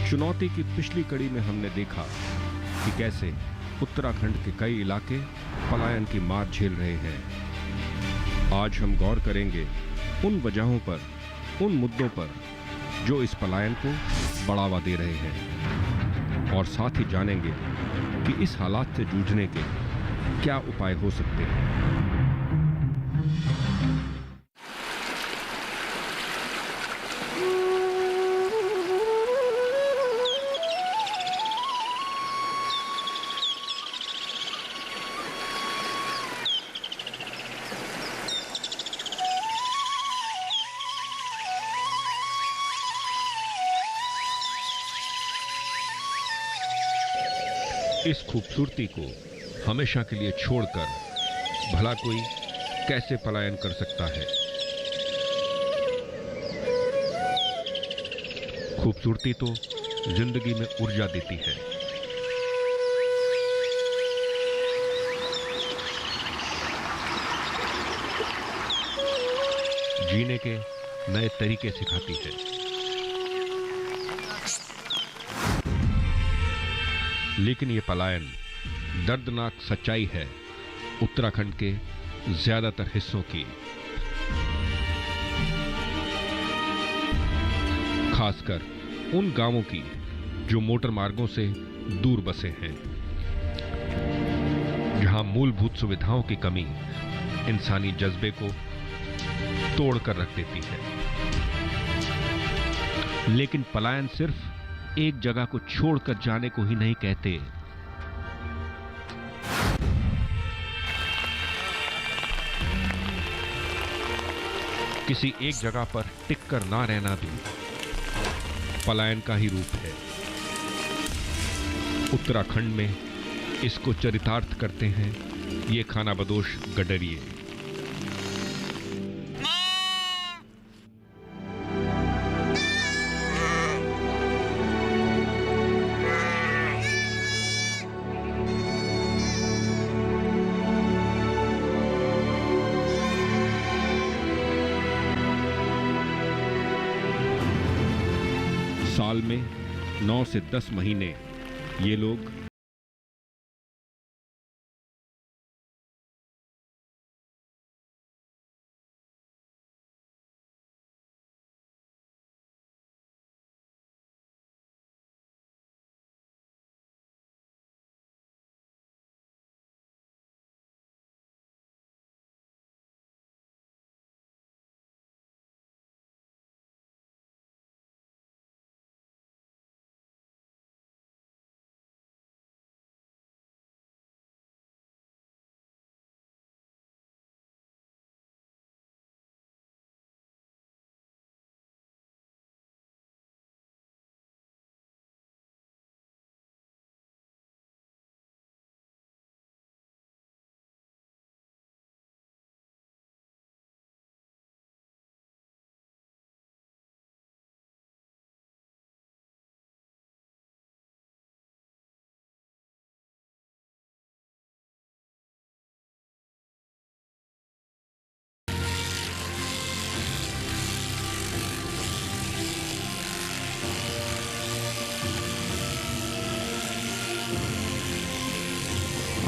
चुनौती की पिछली कड़ी में हमने देखा कि कैसे उत्तराखंड के कई इलाके पलायन की मार झेल रहे हैं। आज हम गौर करेंगे उन वजहों पर, उन मुद्दों पर जो इस पलायन को बढ़ावा दे रहे हैं, और साथ ही जानेंगे कि इस हालात से जूझने के क्या उपाय हो सकते हैं। इस खूबसूरती को हमेशा के लिए छोड़कर भला कोई कैसे पलायन कर सकता है। खूबसूरती तो जिंदगी में ऊर्जा देती है। जीने के नए तरीके सिखाती है। लेकिन ये पलायन दर्दनाक सच्चाई है उत्तराखंड के ज्यादातर हिस्सों की, खासकर उन गांवों की जो मोटर मार्गों से दूर बसे हैं, जहां मूलभूत सुविधाओं की कमी इंसानी जज्बे को तोड़कर रख देती है। लेकिन पलायन सिर्फ एक जगह को छोड़कर जाने को ही नहीं कहते। किसी एक जगह पर टिककर ना रहना भी पलायन का ही रूप है। उत्तराखंड में इसको चरितार्थ करते हैं ये खानाबदोश गडरिए। साल में 9 से 10 महीने ये लोग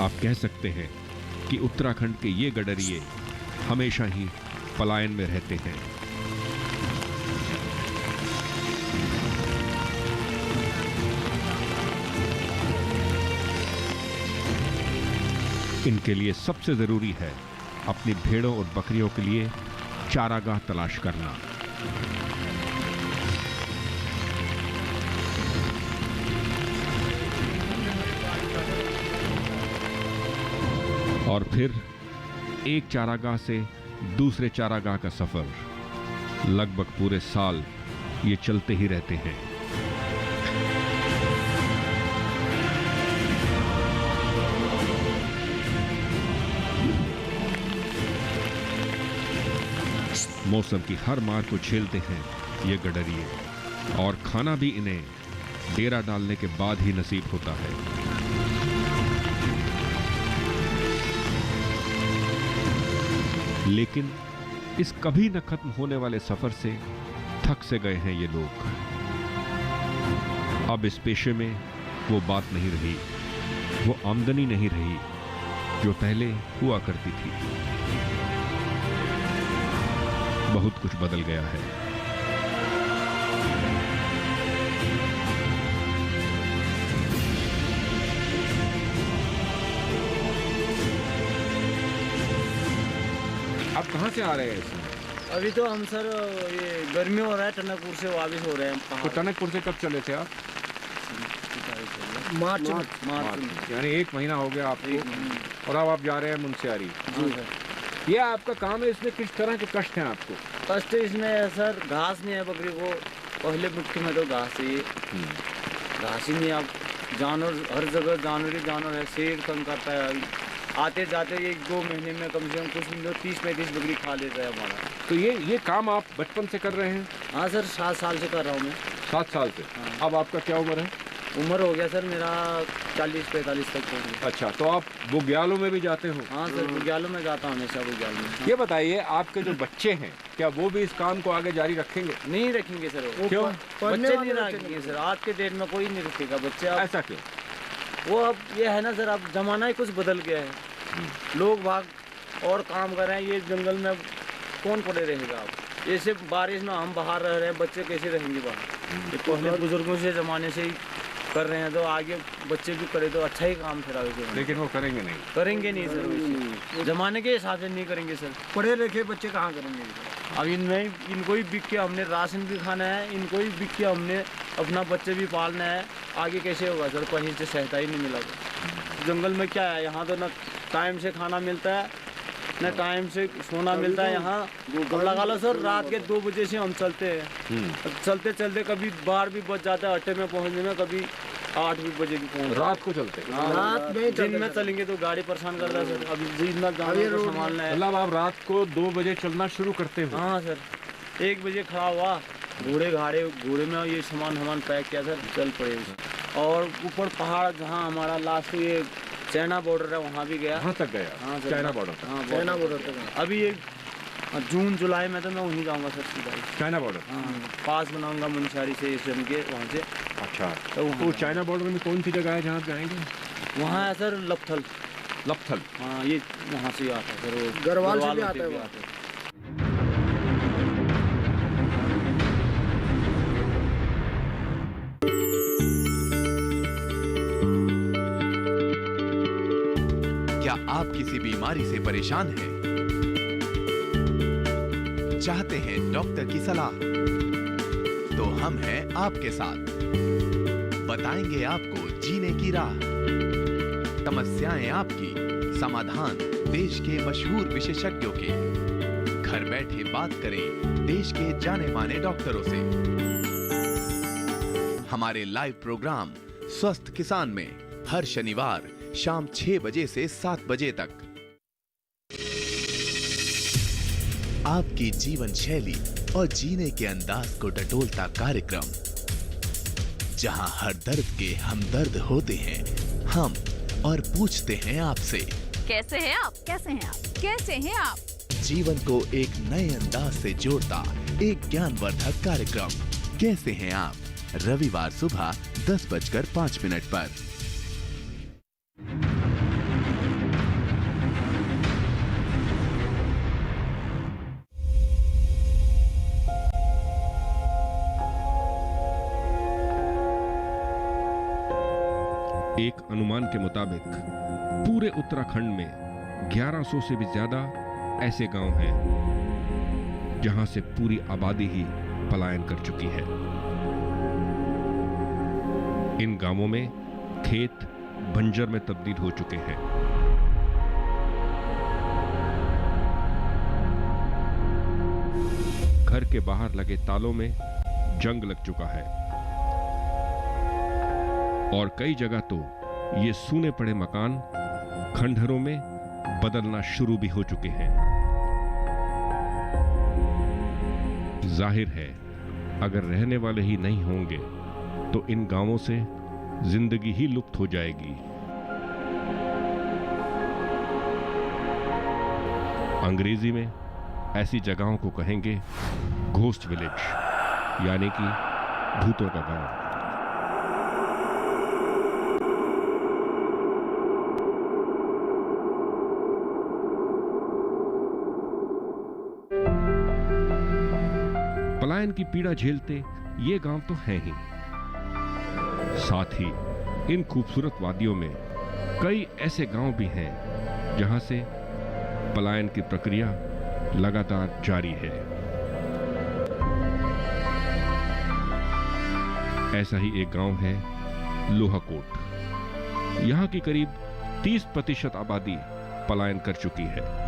आप कह सकते हैं कि उत्तराखंड के ये गडरिए हमेशा ही पलायन में रहते हैं। इनके लिए सबसे जरूरी है अपनी भेड़ों और बकरियों के लिए चारागाह तलाश करना। और फिर एक चारागाह से दूसरे चारागाह का सफर लगभग पूरे साल ये चलते ही रहते हैं। मौसम की हर मार को झेलते हैं ये गडरिए, और खाना भी इन्हें डेरा डालने के बाद ही नसीब होता है। लेकिन इस कभी न खत्म होने वाले सफर से थक से गए हैं ये लोग। अब इस पेशे में वो बात नहीं रही, वो आमदनी नहीं रही जो पहले हुआ करती थी। बहुत कुछ बदल गया है। आप कहाँ से आ रहे हैं इसमें? अभी तो हम सर ये गर्मी हो रहा है, टनकपुर से वापिस हो रहे हैं तो पहाड़। टनकपुर से कब चले थे आप? मार्च। यानी 1 महीना हो गया आपको, और अब आप जा रहे हैं मुनस्यारी। हाँ सर। ये आपका काम है, इसमें किस तरह के कष्ट हैं आपको? कष्ट इसमें है सर, घास नहीं है बकरी को। पहले मुट्ठी में तो घास है, घास ही नहीं। अब जानवर हर जगह जानवर ही जानवर है। शेर तंग करता है। आते जाते 1-2 महीने में कम से कम कुछ नहीं तो 30-35 बकरी खा लेता है हमारा। तो ये काम आप बचपन से कर रहे हैं? हाँ सर, 7 साल से कर रहा हूँ मैं। 7 साल से। हाँ। अब आपका क्या उम्र है? उम्र हो गया सर मेरा 40-45 तक हो गया। अच्छा, तो आप बुग्यालों में भी जाते हो? हाँ सर, बुग्यालों में जाता हूँ हमेशा, बुग्यालों में। ये बताइए, आपके जो बच्चे हैं क्या वो भी इस काम को आगे जारी रखेंगे? नहीं रखेंगे सर वो। क्यों? बच्चे नहीं रखेंगे सर, आज के डेट में कोई नहीं रखेगा बच्चे। अब ऐसा क्यों? वो अब ये है ना सर, अब जमाना ही कुछ बदल गया है। लोग भाग और काम कर रहे हैं, ये जंगल में कौन पड़े रहेगा। अब जैसे बारिश में हम बाहर रह रहे हैं, बच्चे कैसे रहेंगे बाहर? ये पहले बुजुर्गों से ज़माने से ही कर रहे हैं, तो आगे बच्चे भी करे तो अच्छा ही काम फिर आगे लेकिन वो करेंगे नहीं। करेंगे नहीं सर, वैसे जमाने के हिसाब से नहीं करेंगे सर। पढ़े लिखे बच्चे कहाँ करेंगे? अब इनमें इनको ही बिक के हमने राशन भी खाना है, इनको ही बिक के हमने अपना बच्चे भी पालना है। आगे कैसे होगा सर? कहीं से सहायता ही नहीं मिला। तो जंगल में क्या है, यहाँ तो ना टाइम से खाना मिलता है, न टाइम से सोना मिलता है। यहाँ अब लगा लो सर, रात के 2 बजे से हम चलते हैं। चलते चलते कभी 12 भी बज जाता है अड्डे में पहुँचने में, कभी 8 भी बजे भी पहुँच। रात को चलते? रात में दिन में चलेंगे तो गाड़ी परेशान करता है सर। अभी जितना जानवर को संभालना है। मतलब आप रात को 2 बजे चलना शुरू करते हो? हाँ सर, 1 बजे खड़ा हुआ, घोड़े में ये सामान पैक किया सर, चल पड़े। और ऊपर पहाड़ जहाँ हमारा लास्ट ये चाइना बॉर्डर है, वहाँ भी गया। वहाँ तक गया? हाँ सर, चाइना बॉर्डर तक? हाँ, चाइना बॉर्डर तक। अभी ये जून जुलाई में तो मैं वहीं जाऊँगा सर सीधा ही। China border? हाँ, पास बनाऊंगा मुनस्यारी से स्टेशन के वहाँ से। अच्छा, तो तो चाइना बॉर्डर में कौन सी जगह है जहाँ जाएंगे? वहाँ है सर लपथल। लपथल? हाँ, ये वहाँ से आता है सर, वो गढ़वाल से भी होते आता है भी वो। आता है। क्या आप किसी बीमारी से परेशान हैं? चाहते हैं डॉक्टर की सलाह? तो हम हैं आपके साथ। बताएंगे आपको जीने की राह। समस्याएं आपकी, समाधान देश के मशहूर विशेषज्ञों के। घर बैठे बात करें देश के जाने माने डॉक्टरों से। हमारे लाइव प्रोग्राम स्वस्थ किसान में हर शनिवार शाम 6 बजे से 7 बजे तक। आपकी जीवन शैली और जीने के अंदाज को टटोलता कार्यक्रम, जहां हर दर्द के हमदर्द होते हैं हम और पूछते हैं आपसे, कैसे हैं आप? कैसे हैं आप? कैसे हैं आप? जीवन को एक नए अंदाज से जोड़ता एक ज्ञानवर्धक कार्यक्रम कैसे हैं आप? रविवार सुबह 10:05 पर। एक अनुमान के मुताबिक पूरे उत्तराखंड में 1100 से भी ज्यादा ऐसे गांव हैं जहां से पूरी आबादी ही पलायन कर चुकी है। इन गांवों में खेत बंजर में तब्दील हो चुके हैं। घर के बाहर लगे तालों में जंग लग चुका है और कई जगह तो ये सूने पड़े मकान खंडहरों में बदलना शुरू भी हो चुके हैं। जाहिर है, अगर रहने वाले ही नहीं होंगे तो इन गांवों से जिंदगी ही लुप्त हो जाएगी। अंग्रेजी में ऐसी जगहों को कहेंगे घोस्ट विलेज, यानी कि भूतों का गांव। पलायन की पीड़ा झेलते ये गांव तो हैं ही, साथ ही इन खूबसूरत वादियों में कई ऐसे गांव भी हैं जहां से पलायन की प्रक्रिया लगातार जारी है। ऐसा ही एक गांव है लोहाकोट। यहां की करीब 30% आबादी पलायन कर चुकी है।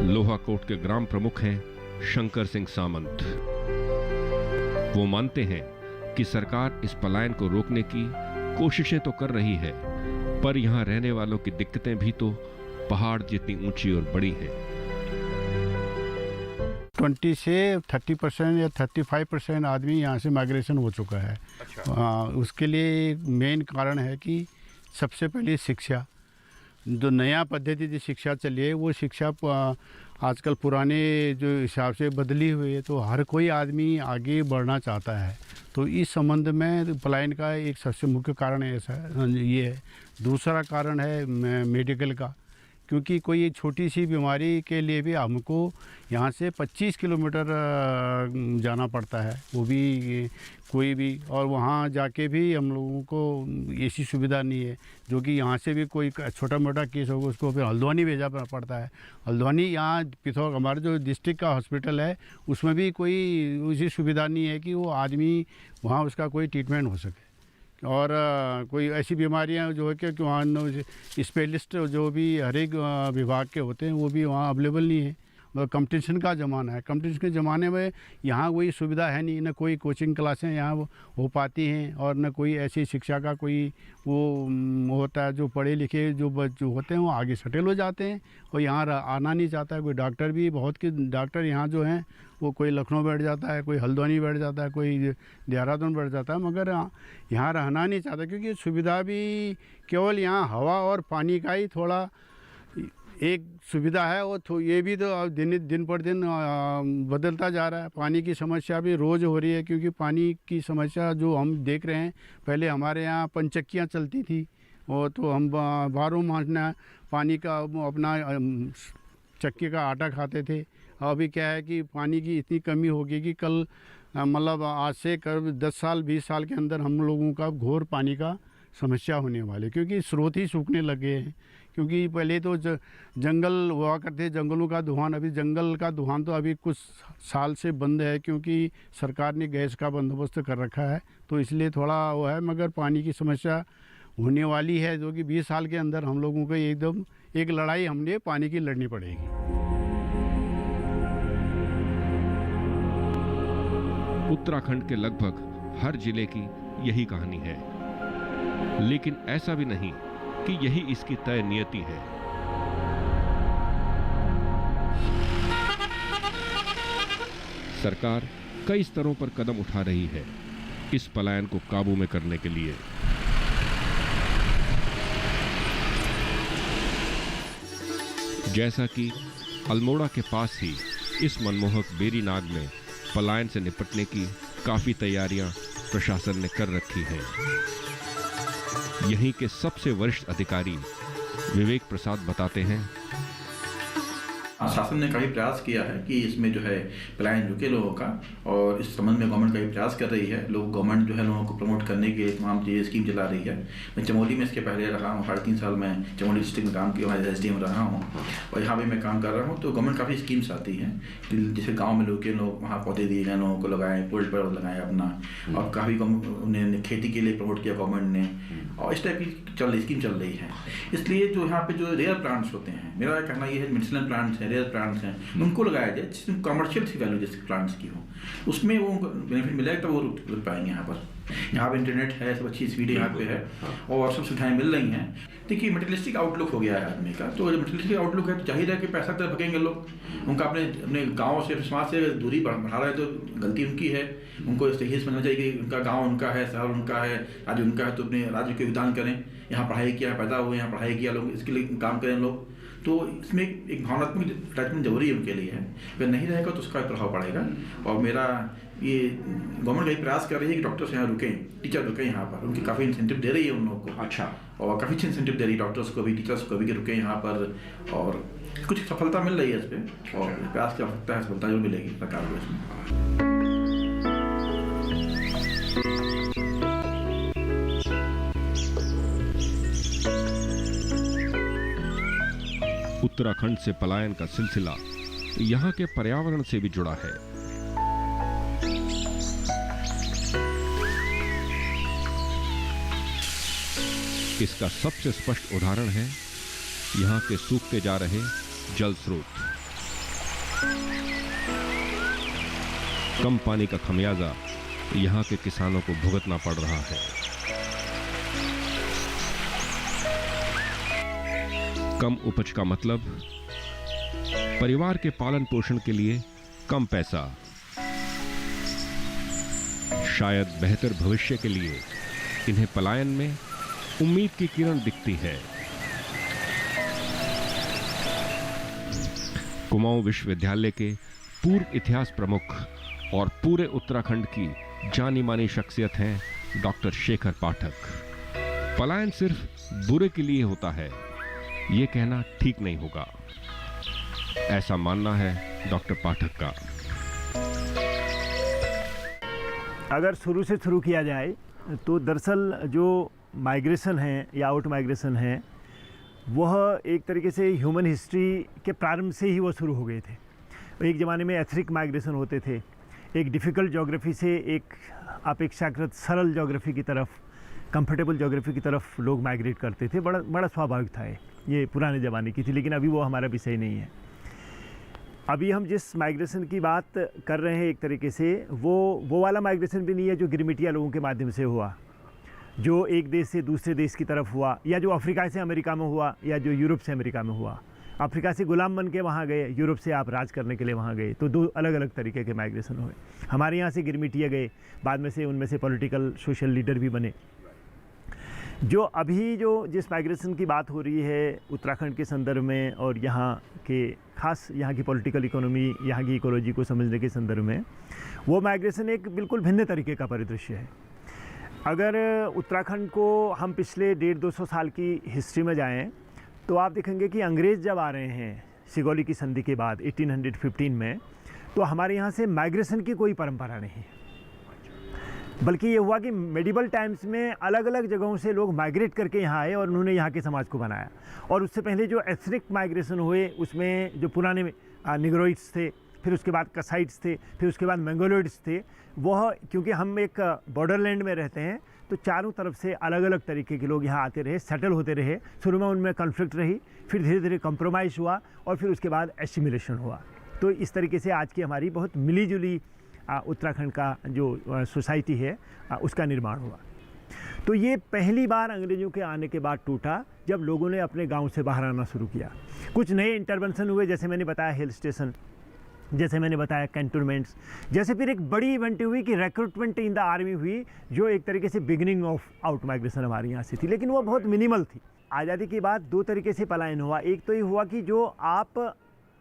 लोहाकोट के ग्राम प्रमुख हैं शंकर सिंह सामंत। वो मानते हैं कि सरकार इस पलायन को रोकने की कोशिशें तो कर रही है, पर यहां रहने वालों की दिक्कतें भी तो पहाड़ जितनी ऊंची और बड़ी हैं। 20 से 30% या 35% आदमी यहाँ से माइग्रेशन हो चुका है। उसके लिए मेन कारण है कि सबसे पहले शिक्षा, जो नया पद्धति की शिक्षा चली है वो शिक्षा आजकल पुराने जो हिसाब से बदली हुई है, तो हर कोई आदमी आगे बढ़ना चाहता है। तो इस संबंध में पलायन का एक सबसे मुख्य कारण ऐसा ये है। दूसरा कारण है मेडिकल का, क्योंकि कोई छोटी सी बीमारी के लिए भी हमको यहाँ से 25 किलोमीटर जाना पड़ता है, वो भी कोई भी, और वहाँ जाके भी हम लोगों को ऐसी सुविधा नहीं है, जो कि यहाँ से भी कोई छोटा मोटा केस होगा उसको फिर हल्द्वानी भेजा पड़ता है। हल्द्वानी यहाँ पिथौर हमारे जो डिस्ट्रिक्ट का हॉस्पिटल है उसमें भी कोई ऐसी सुविधा नहीं है कि वो आदमी वहाँ उसका कोई ट्रीटमेंट हो सके। और कोई ऐसी बीमारियां जो है कि वहाँ स्पेशलिस्ट जो भी हर एक विभाग के होते हैं वो भी वहाँ अवेलेबल नहीं है। कंपटीशन का ज़माना है, कंपटीशन के ज़माने में यहाँ कोई सुविधा है नहीं, न कोई कोचिंग क्लासें यहाँ हो पाती हैं, और न कोई ऐसी शिक्षा का कोई वो होता है। जो पढ़े लिखे जो होते हैं वो आगे सेटल हो जाते हैं और यहाँ आना नहीं चाहता है। कोई डॉक्टर भी बहुत के डॉक्टर यहाँ जो हैं वो कोई लखनऊ बैठ जाता है, कोई हल्द्वानी बैठ जाता है, कोई देहरादून बैठ जाता है, मगर यहाँ रहना नहीं चाहता, क्योंकि सुविधा भी केवल यहाँ हवा और पानी का ही थोड़ा एक सुविधा है। और ये भी तो दिन पर दिन बदलता जा रहा है। पानी की समस्या भी रोज़ हो रही है, क्योंकि पानी की समस्या जो हम देख रहे हैं, पहले हमारे यहाँ पंचक्कियाँ चलती थी और तो हम 12 महीना पानी का अपना चक्की का आटा खाते थे। अभी क्या है कि पानी की इतनी कमी होगी कि कल मतलब आज से करीब 10 साल 20 साल के अंदर हम लोगों का घोर पानी का समस्या होने वाली, क्योंकि स्रोत ही सूखने लगे हैं। क्योंकि पहले तो जंगल हुआ करते, जंगलों का धुआं, अभी जंगल का धुआं तो अभी कुछ साल से बंद है, क्योंकि सरकार ने गैस का बंदोबस्त कर रखा है, तो इसलिए थोड़ा वो है। मगर पानी की समस्या होने वाली है, जो कि 20 साल के अंदर हम लोगों को एकदम एक लड़ाई हमने पानी की लड़नी पड़ेगी। उत्तराखंड के लगभग हर जिले की यही कहानी है, लेकिन ऐसा भी नहीं कि यही इसकी तय नियति है। सरकार कई स्तरों पर कदम उठा रही है इस पलायन को काबू में करने के लिए। जैसा कि अल्मोड़ा के पास ही इस मनमोहक बेरी नाग में पलायन से निपटने की काफी तैयारियां प्रशासन ने कर रखी हैं। यहीं के सबसे वरिष्ठ अधिकारी विवेक प्रसाद बताते हैं, शासन ने काफ़ी प्रयास किया है कि इसमें जो है पलायन रुके लोगों का, और इस संबंध में गवर्नमेंट काफ़ी प्रयास कर रही है। गवर्नमेंट जो है लोगों को प्रमोट करने के तमाम चीज़ें स्कीम चला रही है। मैं चमोली में इसके पहले रहा हूँ, 3.5 साल मैं चमोली डिस्ट्रिक्ट में काम किया, मैं SDM रहा हूँ और यहाँ भी मैं काम कर रहा हूँ। तो गवर्नमेंट काफ़ी स्कीम्स आती हैं, जैसे गाँव में लोग वहाँ पौधे दिए गए, लोगों को लगाएं, पेड़ पौधे लगाएं अपना, और काफ़ी उन्हें खेती के लिए प्रमोट किया गवर्नमेंट ने, और इस टाइप की स्कीम चल रही है। इसलिए जो यहाँ पे जो रेयर प्लांट्स होते हैं, मेरा कहना ये है मेडिसिनल प्लांट्स हैं, रेयर प्लांट्स हैं, उनको लगाया जाए जिसमें कमर्शियल सी वैल्यू जैसे प्लांट्स की हो, उसमें वो बेनिफिट मिलेगा, तब वो रुक पाएंगे। यहाँ पर इंटरनेट है, सब अच्छी स्पीड यहाँ पे है और सब सुविधाएं मिल रही हैं। देखिए मटेरियलिस्टिक आउटलुक हो गया है आदमी का, तो मटेरियलिस्टिक आउटलुक है तो जाहिर है कि पैसा तरफ भगेंगे लोग। उनका अपने गाँव से समाज से दूरी बढ़ा रहे तो गलती उनकी है। उनको सही समझना चाहिए कि उनका गाँव उनका है, शहर उनका है, राज्य उनका है, तो अपने राज्य के योगदान करें। यहाँ पढ़ाई किया, पैदा हुए, यहाँ पढ़ाई किया लोग, इसके लिए काम करें लोग। तो इसमें एक भावनात्मक अटैचमेंट जरूरी है उनके लिए है। अगर नहीं रहेगा तो उसका प्रभाव पड़ेगा। और मेरा ये गवर्नमेंट यही प्रयास कर रही है कि डॉक्टर्स यहाँ रुकें, टीचर रुकें यहाँ पर, उनकी काफ़ी इंसेंटिव दे रही है उन लोगों को। अच्छा। और काफ़ी अच्छी इंसेंटिव दे रही है डॉक्टर्स को भी, टीचर्स को भी कि रुकें यहाँ पर, और कुछ सफलता मिल रही है इस पर, और प्रयास की आवश्यकता है, सफलता जरूर मिलेगी सरकार को इसमें। उत्तराखंड से पलायन का सिलसिला यहाँ के पर्यावरण से भी जुड़ा है। इसका सबसे स्पष्ट उदाहरण है यहाँ के सूखते जा रहे जल स्रोत। कम पानी का खमियाजा यहाँ के किसानों को भुगतना पड़ रहा है। कम उपज का मतलब परिवार के पालन पोषण के लिए कम पैसा, शायद बेहतर भविष्य के लिए इन्हें पलायन में उम्मीद की किरण दिखती है। कुमाऊं विश्वविद्यालय के पूर्व इतिहास प्रमुख और पूरे उत्तराखंड की जानी मानी शख्सियत हैं डॉक्टर शेखर पाठक। पलायन सिर्फ बुरे के लिए होता है, ये कहना ठीक नहीं होगा, ऐसा मानना है डॉक्टर पाठक का। अगर शुरू से शुरू किया जाए तो दरअसल जो माइग्रेशन है या आउट माइग्रेशन है, वह एक तरीके से ह्यूमन हिस्ट्री के प्रारंभ से ही वो शुरू हो गए थे। एक ज़माने में एथनिक माइग्रेशन होते थे, एक डिफ़िकल्ट ज्योग्राफी से एक अपेक्षाकृत सरल ज्योग्राफी की तरफ, कंफर्टेबल ज्योग्राफी की तरफ लोग माइग्रेट करते थे। बड़ा स्वाभाविक था ये पुराने ज़माने की थी, लेकिन अभी वो हमारा विषय नहीं है। अभी हम जिस माइग्रेशन की बात कर रहे हैं एक तरीके से वो वाला माइग्रेशन भी नहीं है जो गिरमिटिया लोगों के माध्यम से हुआ, जो एक देश से दूसरे देश की तरफ हुआ, या जो अफ्रीका से अमेरिका में हुआ, या जो यूरोप से अमेरिका में हुआ। अफ्रीका से गुलाम बन के वहाँ गए, यूरोप से आप राज करने के लिए वहाँ गए, तो दो अलग अलग तरीके के माइग्रेशन हुए। हमारे यहाँ से गिरमिटिया गए, बाद में से उनमें से पॉलिटिकल सोशल लीडर भी बने। जो अभी जिस माइग्रेशन की बात हो रही है उत्तराखंड के संदर्भ में, और यहाँ के खास यहाँ की पॉलिटिकल इकोनॉमी, यहाँ की इकोलॉजी को समझने के संदर्भ में, वो माइग्रेशन एक बिल्कुल भिन्न तरीके का परिदृश्य है। अगर उत्तराखंड को हम पिछले 150-200 साल की हिस्ट्री में जाएं, तो आप देखेंगे कि अंग्रेज़ जब आ रहे हैं सिगौली की संधि के बाद 1815 में, तो हमारे यहाँ से माइग्रेशन की कोई परंपरा नहीं है। बल्कि ये हुआ कि मेडिवल टाइम्स में अलग अलग जगहों से लोग माइग्रेट करके यहाँ आए और उन्होंने यहाँ के समाज को बनाया। और उससे पहले जो एथनिक माइग्रेशन हुए, उसमें जो पुराने निग्रोइड्स थे, फिर उसके बाद कसाइट्स थे, फिर उसके बाद मंगोलोइड्स थे, वह क्योंकि हम एक बॉर्डरलैंड में रहते हैं, तो चारों तरफ से अलग अलग तरीके के लोग यहाँ आते रहे, सेटल होते रहे। शुरू में उनमें कॉन्फ्लिक्ट रही, फिर धीरे धीरे कंप्रोमाइज़ हुआ, और फिर उसके बाद एसिमिलेशन हुआ। तो इस तरीके से आज की हमारी बहुत मिली जुली उत्तराखंड का जो सोसाइटी है उसका निर्माण हुआ। तो ये पहली बार अंग्रेज़ों के आने के बाद टूटा, जब लोगों ने अपने गांव से बाहर आना शुरू किया। कुछ नए इंटरवेंशन हुए, जैसे मैंने बताया हिल स्टेशन, जैसे मैंने बताया कैंटोनमेंट्स, जैसे फिर एक बड़ी इवेंट हुई कि रिक्रूटमेंट इन द आर्मी हुई, जो एक तरीके से बिगिनिंग ऑफ आउट माइग्रेशन हमारे यहाँ से थी, लेकिन वो बहुत मिनिमल थी। आज़ादी के बाद दो तरीके से पलायन हुआ। एक तो ये हुआ कि जो आप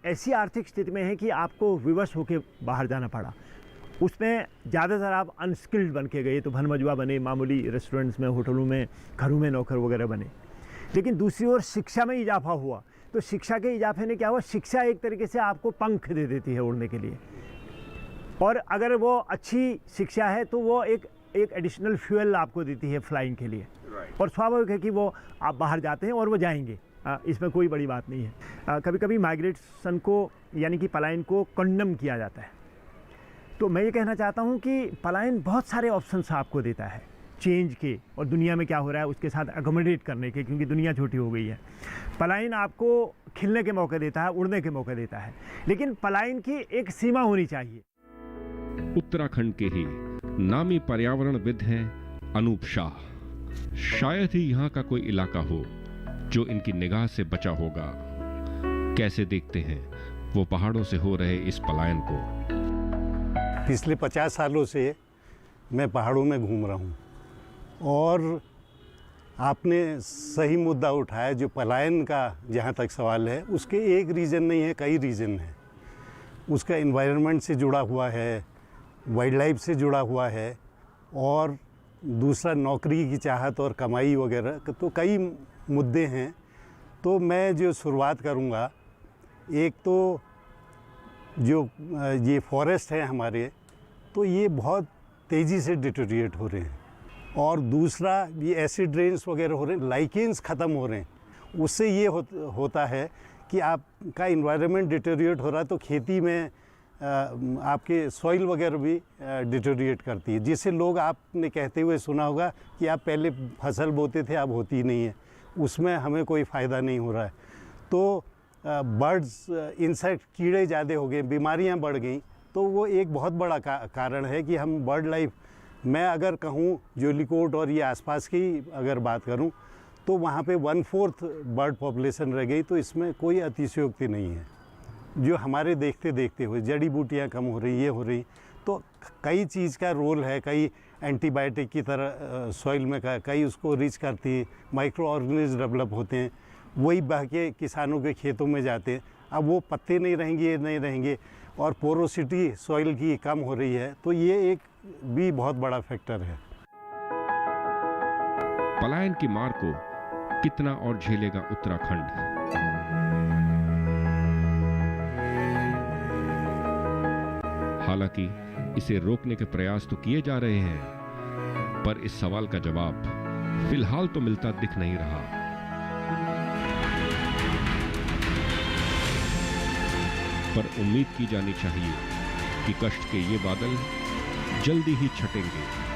ऐसी आर्थिक स्थिति में हैं कि आपको विवश होकर बाहर जाना पड़ा, उसमें ज़्यादातर आप अनस्किल्ड बन के गए, तो भनमजुआ बने, मामूली रेस्टोरेंट्स में, होटलों में, घरों में नौकर वगैरह बने। लेकिन दूसरी ओर शिक्षा में इजाफा हुआ, तो शिक्षा के इजाफे ने क्या हुआ, शिक्षा एक तरीके से आपको पंख दे देती है उड़ने के लिए, और अगर वो अच्छी शिक्षा है तो वो एक एडिशनल फ्यूल आपको देती है फ्लाइंग के लिए। और स्वाभाविक है कि वो आप बाहर जाते हैं और वो जाएंगे, इसमें कोई बड़ी बात नहीं है। कभी कभी माइग्रेशन को यानी कि पलायन को कंडम किया जाता है। तो मैं ये कहना चाहता हूँ कि पलायन बहुत सारे ऑप्शंस आपको देता है चेंज के, और दुनिया में क्या हो रहा है उसके साथ अकोमोडेट करने के, क्योंकि दुनिया छोटी हो गई है। पलायन आपको खिलने के मौके देता है, उड़ने के मौके देता है, लेकिन पलायन की एक सीमा होनी चाहिए। उत्तराखंड के ही नामी पर्यावरणविद हैं अनूप शाह। शायद ही यहाँ का कोई इलाका हो जो इनकी निगाह से बचा होगा। कैसे देखते हैं वो पहाड़ों से हो रहे इस पलायन को? पिछले 50 सालों से मैं पहाड़ों में घूम रहा हूँ, और आपने सही मुद्दा उठाया। जो पलायन का जहाँ तक सवाल है, उसके एक रीज़न नहीं है, कई रीज़न है। उसका एनवायरनमेंट से जुड़ा हुआ है, वाइल्ड लाइफ से जुड़ा हुआ है, और दूसरा नौकरी की चाहत और कमाई वगैरह, तो कई मुद्दे हैं। तो मैं जो शुरुआत करूँगा, एक तो जो ये फॉरेस्ट है हमारे, तो ये बहुत तेज़ी से डिटोरिएट हो रहे हैं, और दूसरा ये एसिड रेन्स वगैरह हो रहे हैं, लाइकेंस ख़त्म हो रहे हैं। उससे ये होता है कि आपका इन्वायरमेंट डिटोरिएट हो रहा है, तो खेती में आपके सॉइल वगैरह भी डिटोरिएट करती है, जिससे लोग, आपने कहते हुए सुना होगा कि आप पहले फसल बोते थे, अब होती ही नहीं है, उसमें हमें कोई फ़ायदा नहीं हो रहा है। तो बर्ड्स, इंसेक्ट, कीड़े ज़्यादा हो गए, बीमारियां बढ़ गई, तो वो एक बहुत बड़ा कारण है कि हम बर्ड लाइफ, मैं अगर कहूँ जोलीकोट और ये आसपास की अगर बात करूँ, तो वहाँ पे 1/4 बर्ड पॉपुलेशन रह गई। तो इसमें कोई अतिशयोक्ति नहीं है। जो हमारे देखते देखते हुए जड़ी बूटियाँ कम हो रही, ये हो रही, तो कई चीज़ का रोल है। कई एंटीबायोटिक की तरह सॉइल में कई उसको रिच करती है, माइक्रो ऑर्गेनिज्म डेवलप होते हैं, वही बह के किसानों के खेतों में जाते हैं। अब वो पत्ते नहीं रहेंगे, ये नहीं रहेंगे, और पोरोसिटी सॉइल की कम हो रही है, तो ये एक भी बहुत बड़ा फैक्टर है। पलायन की मार को कितना और झेलेगा उत्तराखंड? हालांकि इसे रोकने के प्रयास तो किए जा रहे हैं, पर इस सवाल का जवाब फिलहाल तो मिलता दिख नहीं रहा। पर उम्मीद की जानी चाहिए कि कष्ट के ये बादल जल्दी ही छटेंगे।